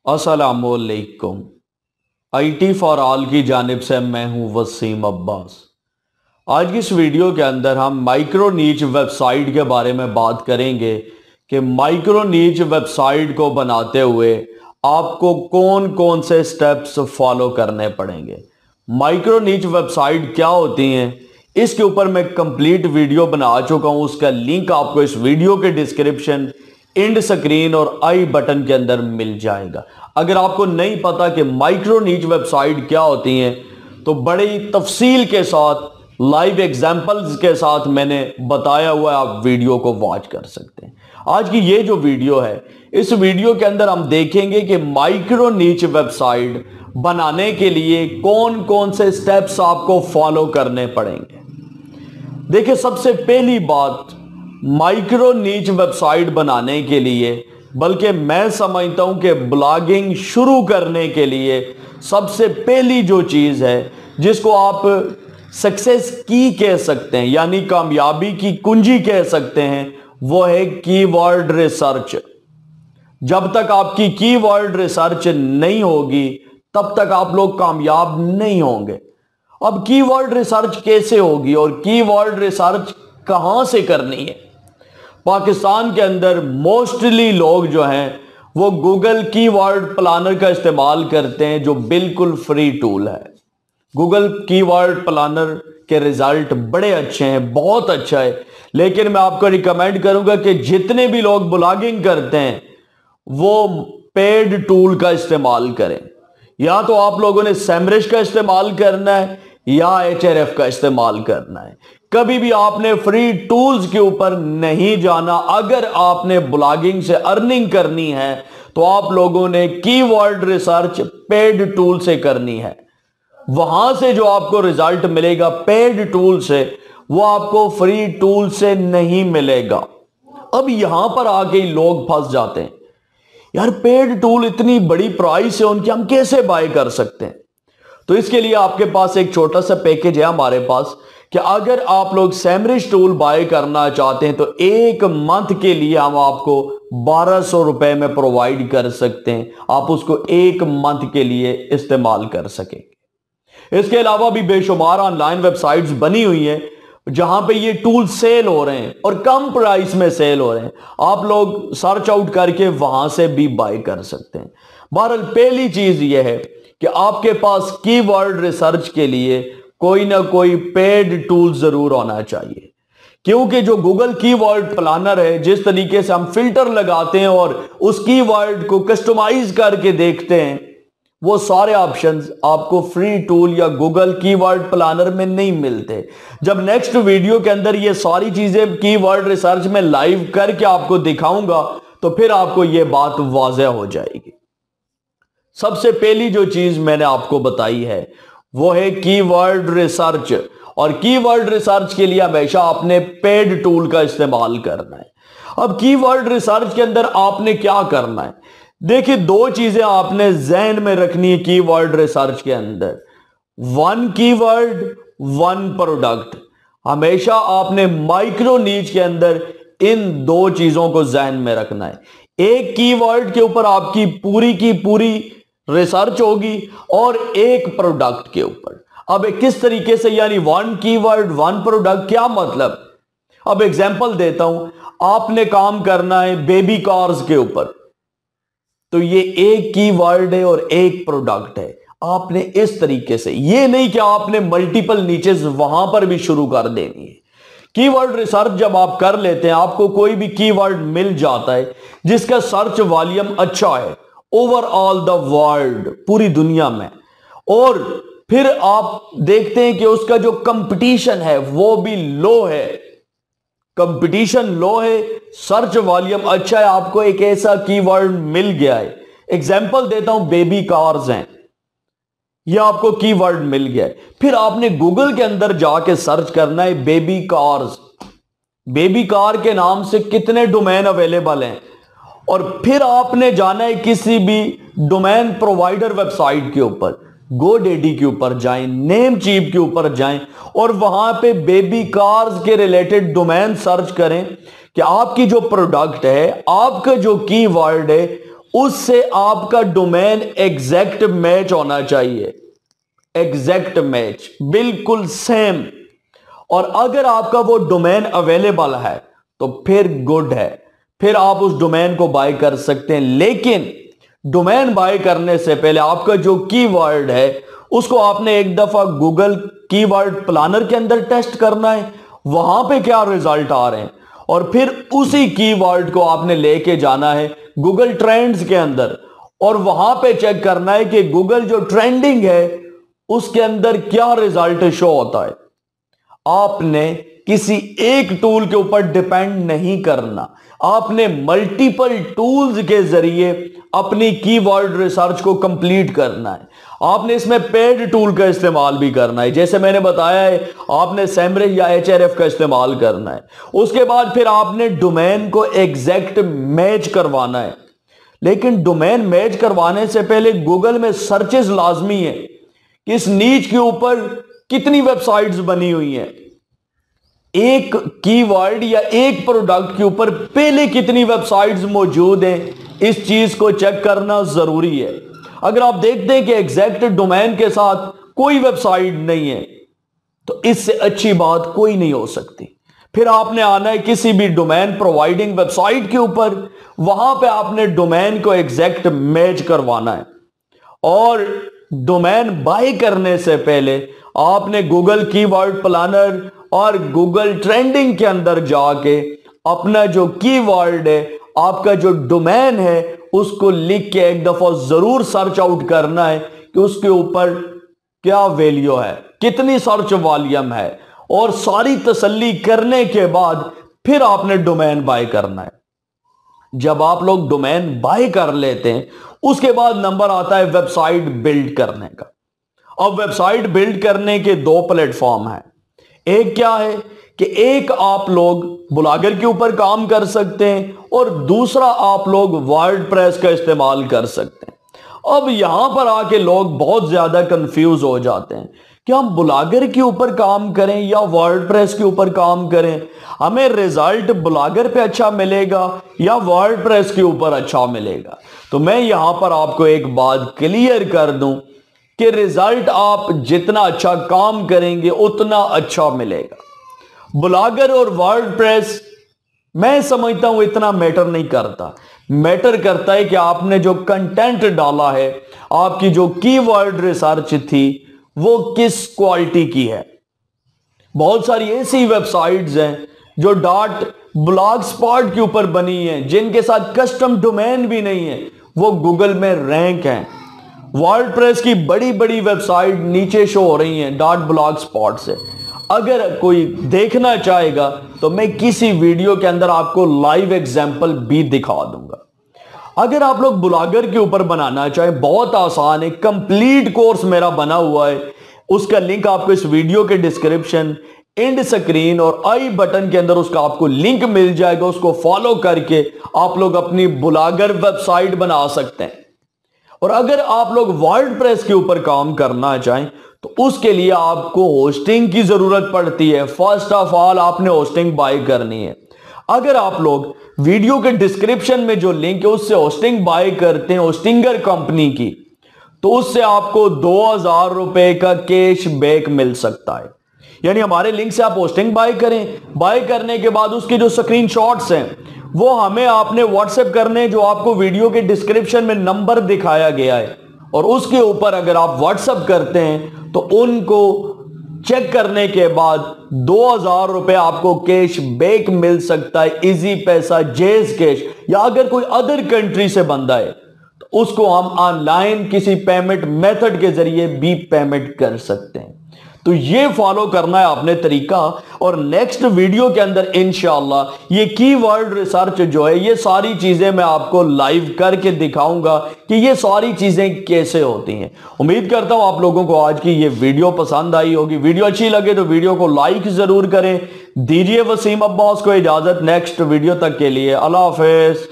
अस्सलामुअलैकुम। IT for all की जानिब से मैं हूं वसीम अब्बास। आज की इस वीडियो के अंदर हम माइक्रो नीच वेबसाइट के बारे में बात करेंगे कि माइक्रो नीच वेबसाइट को बनाते हुए आपको कौन कौन से स्टेप्स फॉलो करने पड़ेंगे। माइक्रो नीच वेबसाइट क्या होती हैं, इसके ऊपर मैं कंप्लीट वीडियो बना चुका हूं। उसका लिंक आपको इस वीडियो के डिस्क्रिप्शन, एंड स्क्रीन और आई बटन के अंदर मिल जाएगा। अगर आपको नहीं पता कि माइक्रो नीच वेबसाइट क्या होती हैं तो बड़ी तफसील के साथ, लाइव एग्जांपल्स के साथ मैंने बताया हुआ है, आप वीडियो को वॉच कर सकते हैं। आज की ये जो वीडियो है, इस वीडियो के अंदर हम देखेंगे कि माइक्रो नीच वेबसाइट बनाने के लिए कौन कौन से स्टेप्स आपको फॉलो करने पड़ेंगे। देखिए, सबसे पहली बात, माइक्रो नीच वेबसाइट बनाने के लिए, बल्कि मैं समझता हूं कि ब्लॉगिंग शुरू करने के लिए सबसे पहली जो चीज है जिसको आप सक्सेस की कह सकते हैं, यानी कामयाबी की कुंजी कह सकते हैं, वो है कीवर्ड रिसर्च। जब तक आपकी कीवर्ड रिसर्च नहीं होगी तब तक आप लोग कामयाब नहीं होंगे। अब कीवर्ड रिसर्च कैसे होगी और कीवर्ड रिसर्च कहां से करनी है? पाकिस्तान के अंदर मोस्टली लोग जो हैं वो गूगल कीवर्ड प्लानर का इस्तेमाल करते हैं, जो बिल्कुल फ्री टूल है। गूगल कीवर्ड प्लानर के रिजल्ट बड़े अच्छे हैं, बहुत अच्छा है, लेकिन मैं आपको रिकमेंड करूंगा कि जितने भी लोग ब्लॉगिंग करते हैं वो पेड टूल का इस्तेमाल करें। या तो आप लोगों ने सेमरिश का इस्तेमाल करना है या HRF का इस्तेमाल करना है। कभी भी आपने फ्री टूल्स के ऊपर नहीं जाना। अगर आपने ब्लॉगिंग से अर्निंग करनी है तो आप लोगों ने कीवर्ड रिसर्च पेड टूल से करनी है। वहां से जो आपको रिजल्ट मिलेगा पेड टूल से, वो आपको फ्री टूल से नहीं मिलेगा। अब यहां पर आके लोग फंस जाते हैं, यार पेड टूल इतनी बड़ी प्राइस है उनकी, हम कैसे बाय कर सकते हैं? तो इसके लिए आपके पास एक छोटा सा पैकेज है हमारे पास कि अगर आप लोग सेमरिश टूल बाय करना चाहते हैं तो एक मंथ के लिए हम आपको 1200 रुपए में प्रोवाइड कर सकते हैं। आप उसको एक मंथ के लिए इस्तेमाल कर सकेंगे। इसके अलावा भी बेशुमार ऑनलाइन वेबसाइट्स बनी हुई हैं जहां पे ये टूल सेल हो रहे हैं और कम प्राइस में सेल हो रहे हैं। आप लोग सर्च आउट करके वहां से भी बाय कर सकते हैं। बहरहाल, पहली चीज ये है कि आपके पास कीवर्ड रिसर्च के लिए कोई ना कोई पेड टूल जरूर होना चाहिए, क्योंकि जो गूगल कीवर्ड प्लानर है, जिस तरीके से हम फिल्टर लगाते हैं और उस कीवर्ड को कस्टमाइज करके देखते हैं, वो सारे ऑप्शंस आपको फ्री टूल या गूगल कीवर्ड प्लानर में नहीं मिलते। जब नेक्स्ट वीडियो के अंदर ये सारी चीजें कीवर्ड रिसर्च में लाइव करके आपको दिखाऊंगा तो फिर आपको ये बात वाज़ेह हो जाएगी। सबसे पहली जो चीज मैंने आपको बताई है वो है कीवर्ड रिसर्च, और कीवर्ड रिसर्च के लिए हमेशा आपने पेड टूल का इस्तेमाल करना है। अब कीवर्ड रिसर्च के अंदर आपने क्या करना है? देखिए, दो चीजें आपने जहन में रखनी है कीवर्ड रिसर्च के अंदर, वन कीवर्ड वन प्रोडक्ट। हमेशा आपने माइक्रो नीच के अंदर इन दो चीजों को जहन में रखना है। एक कीवर्ड के ऊपर आपकी पूरी की पूरी रिसर्च होगी और एक प्रोडक्ट के ऊपर। अब किस तरीके से, यानी वन कीवर्ड वन प्रोडक्ट, क्या मतलब? अब एग्जांपल देता हूं, आपने काम करना है बेबी कार्स के ऊपर, तो ये एक कीवर्ड है और एक प्रोडक्ट है। आपने इस तरीके से, ये नहीं कि आपने मल्टीपल नीचेस वहां पर भी शुरू कर देनी है। कीवर्ड रिसर्च जब आप कर लेते हैं, आपको कोई भी कीवर्ड मिल जाता है जिसका सर्च वॉल्यूम अच्छा है ओवरऑल द वर्ल्ड, पूरी दुनिया में, और फिर आप देखते हैं कि उसका जो कंपटीशन है वो भी लो है, कंपटीशन लो है, सर्च वॉल्यूम अच्छा है, आपको एक ऐसा कीवर्ड मिल गया है। एग्जांपल देता हूं, बेबी कार्स हैं, यह आपको कीवर्ड मिल गया है। फिर आपने गूगल के अंदर जाके सर्च करना है बेबी कार्स। बेबी कार के नाम से कितने डोमेन अवेलेबल हैं, और फिर आपने जाना है किसी भी डोमेन प्रोवाइडर वेबसाइट के ऊपर, गोडेडी के ऊपर जाएं, नेमचीप के ऊपर जाएं और वहां पे बेबी कार्स के रिलेटेड डोमेन सर्च करें कि आपकी जो प्रोडक्ट है, आपका जो कीवर्ड है, उससे आपका डोमेन एग्जैक्ट मैच होना चाहिए, एग्जैक्ट मैच, बिल्कुल सेम। और अगर आपका वो डोमेन अवेलेबल है तो फिर गुड है, फिर आप उस डोमेन को बाय कर सकते हैं। लेकिन डोमेन बाय करने से पहले आपका जो कीवर्ड है उसको आपने एक दफा गूगल कीवर्ड प्लानर के अंदर टेस्ट करना है, वहां पे क्या रिजल्ट आ रहे हैं, और फिर उसी कीवर्ड को आपने लेके जाना है गूगल ट्रेंड्स के अंदर, और वहां पे चेक करना है कि गूगल जो ट्रेंडिंग है उसके अंदर क्या रिजल्ट शो होता है। आपने किसी एक टूल के ऊपर डिपेंड नहीं करना, आपने मल्टीपल टूल्स के जरिए अपनी कीवर्ड रिसर्च को कंप्लीट करना है। आपने इसमें पेड टूल का इस्तेमाल भी करना है, जैसे मैंने बताया है आपने सेमरिज या एचआरएफ का इस्तेमाल करना है। उसके बाद फिर आपने डोमेन को एग्जैक्ट मैच करवाना है। लेकिन डोमेन मैच करवाने से पहले गूगल में सर्चेस लाजमी है कि इस नीच के ऊपर कितनी वेबसाइट्स बनी हुई हैं, एक कीवर्ड या एक प्रोडक्ट के ऊपर पहले कितनी वेबसाइट्स मौजूद हैं, इस चीज को चेक करना जरूरी है। अगर आप देखते हैं कि एग्जैक्ट डोमेन के साथ कोई वेबसाइट नहीं है तो इससे अच्छी बात कोई नहीं हो सकती। फिर आपने आना है किसी भी डोमेन प्रोवाइडिंग वेबसाइट के ऊपर, वहां पे आपने डोमेन को एग्जैक्ट मैच करवाना है। और डोमेन बाय करने से पहले आपने गूगल कीवर्ड प्लानर और गूगल ट्रेंडिंग के अंदर जाके अपना जो कीवर्ड है, आपका जो डोमेन है, उसको लिख के एक दफा जरूर सर्च आउट करना है कि उसके ऊपर क्या वैल्यू है, कितनी सर्च वॉल्यूम है, और सारी तसल्ली करने के बाद फिर आपने डोमेन बाय करना है। जब आप लोग डोमेन बाय कर लेते हैं उसके बाद नंबर आता है वेबसाइट बिल्ड करने का। अब वेबसाइट बिल्ड करने के दो प्लेटफॉर्म हैं। एक क्या है कि एक आप लोग ब्लॉगर के ऊपर काम कर सकते हैं और दूसरा आप लोग वर्डप्रेस का इस्तेमाल कर सकते हैं। अब यहां पर आके लोग बहुत ज्यादा कंफ्यूज हो जाते हैं कि हम ब्लॉगर के ऊपर काम करें या वर्डप्रेस के ऊपर काम करें, हमें रिजल्ट ब्लॉगर पे अच्छा मिलेगा या वर्डप्रेस के ऊपर अच्छा मिलेगा। तो मैं यहां पर आपको एक बात क्लियर कर दूं कि रिजल्ट आप जितना अच्छा काम करेंगे उतना अच्छा मिलेगा। ब्लॉगर और वर्डप्रेस मैं समझता हूं इतना मैटर नहीं करता। मैटर करता है कि आपने जो कंटेंट डाला है, आपकी जो कीवर्ड रिसर्च थी वो किस क्वालिटी की है। बहुत सारी ऐसी वेबसाइट्स हैं जो ब्लॉग स्पॉट के ऊपर बनी हैं, जिनके साथ कस्टम डोमेन भी नहीं है, वो गूगल में रैंक हैं। वर्डप्रेस की बड़ी बड़ी वेबसाइट नीचे शो हो रही हैं ब्लॉग स्पॉट से। अगर कोई देखना चाहेगा तो मैं किसी वीडियो के अंदर आपको लाइव एग्जांपल भी दिखा दूंगा। अगर आप लोग ब्लॉगर के ऊपर बनाना चाहें, बहुत आसान है, कंप्लीट कोर्स मेरा बना हुआ है, उसका लिंक आपको इस वीडियो के डिस्क्रिप्शन, एंड स्क्रीन और आई बटन के अंदर उसका आपको लिंक मिल जाएगा। उसको फॉलो करके आप लोग अपनी ब्लॉगर वेबसाइट बना सकते हैं। और अगर आप लोग वर्डप्रेस के ऊपर काम करना चाहें तो उसके लिए आपको होस्टिंग की जरूरत पड़ती है। फर्स्ट ऑफ ऑल आपने होस्टिंग बाय करनी है। अगर आप लोग वीडियो के डिस्क्रिप्शन में जो लिंक है उससे होस्टिंग बाय करते हैं होस्टिंगर कंपनी की, तो उससे आपको 2000 रुपए का कैश बैक मिल सकता है। यानी हमारे लिंक से आप होस्टिंग बाय करें, बाय करने के बाद उसके जो स्क्रीनशॉट्स हैं वो हमें आपने व्हाट्सएप करने, जो आपको वीडियो के डिस्क्रिप्शन में नंबर दिखाया गया है, और उसके ऊपर अगर आप व्हाट्सएप करते हैं तो उनको चेक करने के बाद 2000 रुपए आपको कैश बैक मिल सकता है। इजी पैसा, जेज कैश, या अगर कोई अदर कंट्री से बंदा है तो उसको हम ऑनलाइन किसी पेमेंट मेथड के जरिए भी पेमेंट कर सकते हैं। तो ये फॉलो करना है आपने तरीका। और नेक्स्ट वीडियो के अंदर इंशाल्लाह ये कीवर्ड रिसर्च जो है, ये सारी चीजें मैं आपको लाइव करके दिखाऊंगा कि ये सारी चीजें कैसे होती हैं। उम्मीद करता हूं आप लोगों को आज की ये वीडियो पसंद आई होगी। वीडियो अच्छी लगे तो वीडियो को लाइक जरूर करें। दीजिए वसीम अब्बास को इजाजत। नेक्स्ट वीडियो तक के लिए अल्लाह हाफिज।